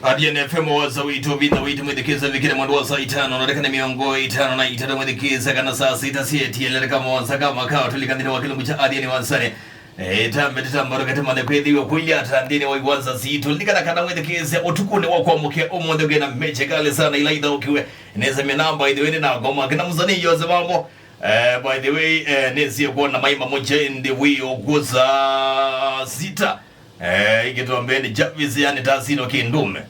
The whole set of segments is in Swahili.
Athiani Fm waza wito vina wito mwedekeza vikile mwandu wa saa itano nadekana miongo itano na itata mwedekeza kana saa sita sieti elere kama wansaka makao tulikandini wakilimu cha Athiani wansane tambe titambaro katimane kwedhiwe kwili atandini wa iwanza zito likana kana mwedekeza otukune wakwa muke omondege na meche kale sana ilaida ukiwe neza minamba idhiweni na goma kina mzani yoze mambo by the way nezi kuona maima moja indi wio guza zita ikituambeni Javis yani tazino kindume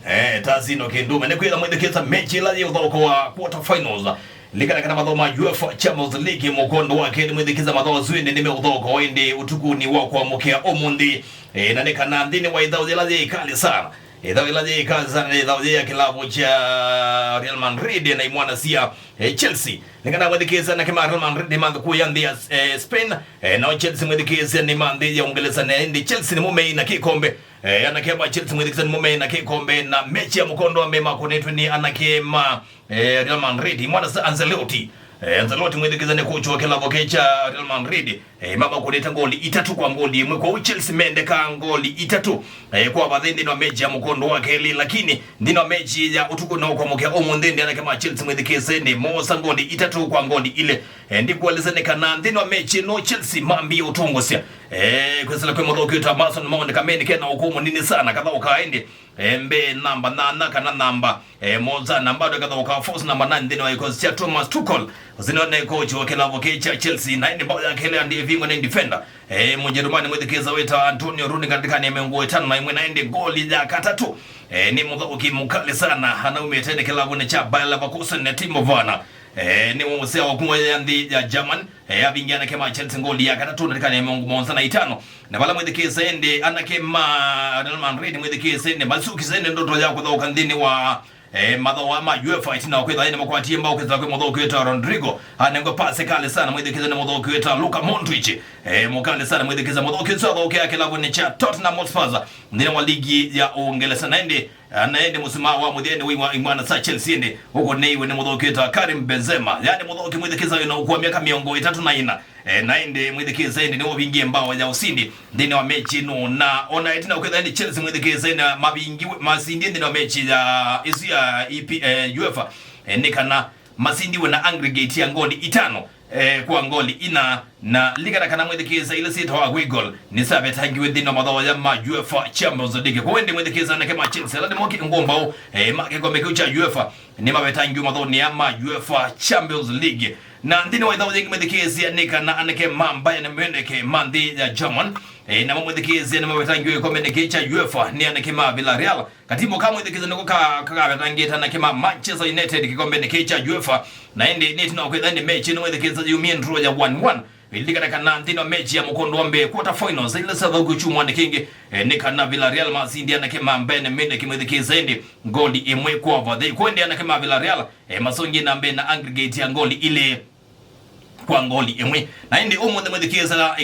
tazino kindume nekwila mwedekeza mechi la yudhoko wa quarter finals likana kana madhoma UEFA Champions League mukondo wake mwedekeza madhoma zwinde nime udhoko waindi utukuni wa kwa mukea omundi na nekana ndini wa idhao jelaje kali sana idhao jelaje kali sana idhao ya kilabu cha Real Madrid na imwana sia Chelsea nikana mwedekeza na kama Real Madrid mandu kuyandia Spain na Chelsea mwedekeza ni mandi ya Uingereza na ndi Chelsea ni mume na kikombe anakema Chelsea mwedekeza ni mume na kikombe na mechi ya mkondo wa mema kunetwe ni anakema Real Madrid mwana sa Ancelotti Ancelotti mwedekeza ni kocha wa kilabu cha Real Madrid mama kuleta ngoli itatu kwa ngoli imwe kwa Chelsea mendeka ngoli itatu kwa badhindi na mechi ya mkondo wake lakini ndino mechi ya utuko na kwa mke omundi anakema Chelsea mwedekeza ni mosa ngoli itatu kwa ngoli ile ndiko alizanekana ndino mechi no Chelsea mambi utongosia kwa sala kwa mdogo kwa Mason Mount kameni kena hukumu nini sana kadha ukaende mbe namba na kana namba moza namba ndo kadha uka force namba 9 ndino ikosi cha Thomas Tuchel zinone coach wa kilabu cha Chelsea na ndi bao yake ile ndiye vingo na defender Mjerumani mwedekeza weta Antonio Rudiger katika ni mengo 5 na imwe na ndi goli ya katatu ni mudho kimukali sana anaume tena kilabu cha Bayer Leverkusen na Timo Werner ni mmusea wa kumwe ya German abingiana kema Chelsea ngoli ya katatu katika ni mengo monza na 5 na bala mwedekeza ndi anakema Real Madrid mwedekeza ndi masuki zende ndoto ya kudhoka ndini wa madhawa ma UEFA itina kwenda ina mkwati ambao kwenda kwa mdhoko wetu Rodrigo anengo pase kale sana mwedekeza na mdhoko wetu Luka Modric mkale sana mwedekeza mdhoko wetu wake yake labu ni cha Tottenham Hotspur ndine wa ligi ya Uingereza anaende msima wa mudende wa imwana sa Chelsea ndi huko neiwe ni mdhoko wetu Karim Benzema yani mdhoko mwedekeza yuna kwa miaka miongo 3 naende mwedekeza ndi niwo bingi ambao ya usindi ndine wa mechi no na ona itina kwenda ndi Chelsea mwedekeza na mabingi masindi ndine wa mechi ya isia UEFA nikana masindi wana aggregate ya ngoli 5 kwa ngoli ina na ligana kana mwedekeza ile sita wa goal ni sabe tangiwe ndino madhawa ya UEFA Champions League kwa wende mwedekeza na kama Chelsea la demoki ngomba make kwa mekeo cha UEFA ni mabetangiwe madhawa ni ya UEFA Champions League na ndino waidhawa jengi mwedekeza nikana anake mamba ya mwendeke mandi ya German na mwedekeza na mabetangiwe kwa mendeke cha UEFA ni anake ma Villarreal katimo kama mwedekeza niko kakatangeta na kema Manchester United kikombe ndeke cha UEFA na ende neti na kwenda ndi mechi ni mwedekeza yumien draw ya 1-1 ilikana kana ndino mechi ya mkondo wambe quarter finals ile sasa kuchumwa ni kingi nikana Villarreal mazindi anakema mbene mende kimwedekeza ndi ngoli imwe kwa vade kwende anakema Villarreal masongi na mbe na aggregate ya ngoli ile kwa ngoli imwe na ndi umonde mwedekeza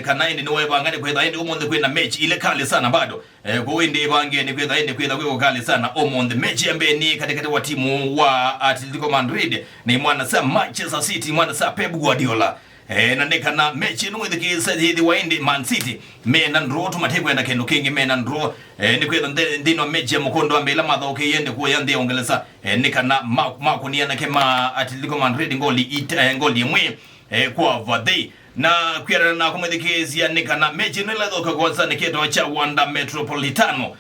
kana ndi no webangane kwenda ndi umonde kwenda mechi ile kali sana bado kwa wende bangene kwenda kwa kali sana umonde mechi ambe ni katikati wa timu wa Atletico Madrid ni mwana sa Manchester City mwana sa Pep Guardiola na nekana mechi no mwedekeza hidi waende Man City mena ndro to mateko enda kendo kingi mena ndro ni kwenda ndino mechi ya mkondo ambe la madha okay yende kwa yande Uingereza nekana makunia na kema Atletico Madrid ngoli imwe kwa vade na kwera na kumwedekeza nekana mechi no ladhoka kwa sana keto cha Wanda Metropolitano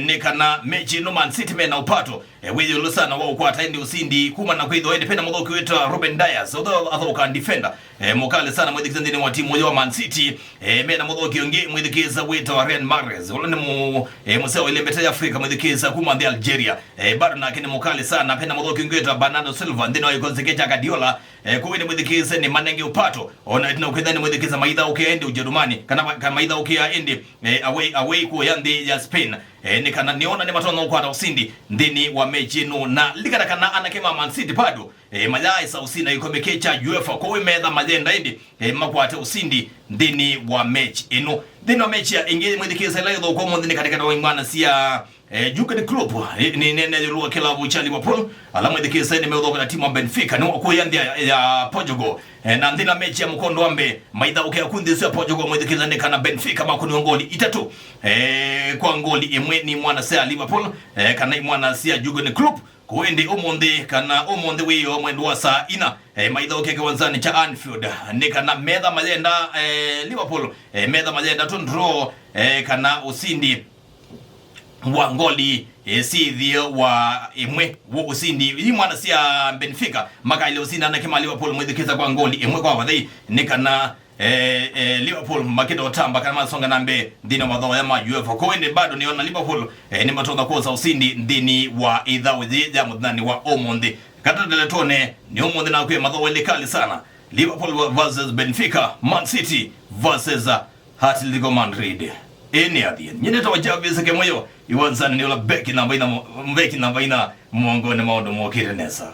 nikana mechi no Man City mena upato wewe lusana wao kwa taindi usindi kuma na kwidho ende pena mdhoki wetu Ruben Dias although kan defender mokale sana mwedekeza ndini wa timu wa Man City mena mdhoki onge mwedekeza wetu Ryan Mahrez wala ni msao ile mbeta ya Afrika mwedekeza kuma ndi Algeria bado na kini mokale sana pena mdhoki onge wetu Bernardo Silva ndino yukonsekecha Guardiola kuwini mwedekeza ni manenge upato ona itina ukedhani mwedekeza maidha ukeende Ujerumani kana maidha ukeende away kwa yandi ya Spain nikana niona ni matona ukwata usindi ndini wa mechi no na ligana kana anakema Man City bado mayai sa usina yukomekecha UEFA kwa wimedha majenda indi makwate usindi ndini wa mechi ino ndini wa mechi ya ingi mwedekeza leo kwa mwendini katika wa imwana siya Jurgen Klopp ni nene lwa klabu cha Liverpool alama de kisa ni meudhoka na timu ya Benfica ni wakuyandia ya Portugal na ndina mechi ya mkondo wambe maidha uke akundi ya Portugal mwede kisa neka na Benfica makuni ngoli itatu kwa ngoli imwe ni mwana sea Liverpool kana mwana sea Jurgen Klopp kuende omonde kana omonde weyo mwendo wa saa ina maidha uke kiwanzani cha Anfield nika na medha majenda Liverpool medha majenda tundro kana usindi wa ngoli thio wa imwe wo usindi ni mwana sia Benfica maka ile usindi na kema Liverpool mwedekeza kwa ngoli imwe kwa wadhi nikana Liverpool makido tamba kama songa nambe ndina madhawa ya UEFA koende bado niona Liverpool ni matonda koza usindi ndini wa idha wedhi ya mudhani wa Omonde kata deletone ni Omonde na kuya madhawa ile kali sana Liverpool versus Benfica, Man City versus Atletico Madrid. Eni adhian nyine tawajabisa kemoyo iwanzani ni ola beki na baina mwongo na maodo mwakirenesa.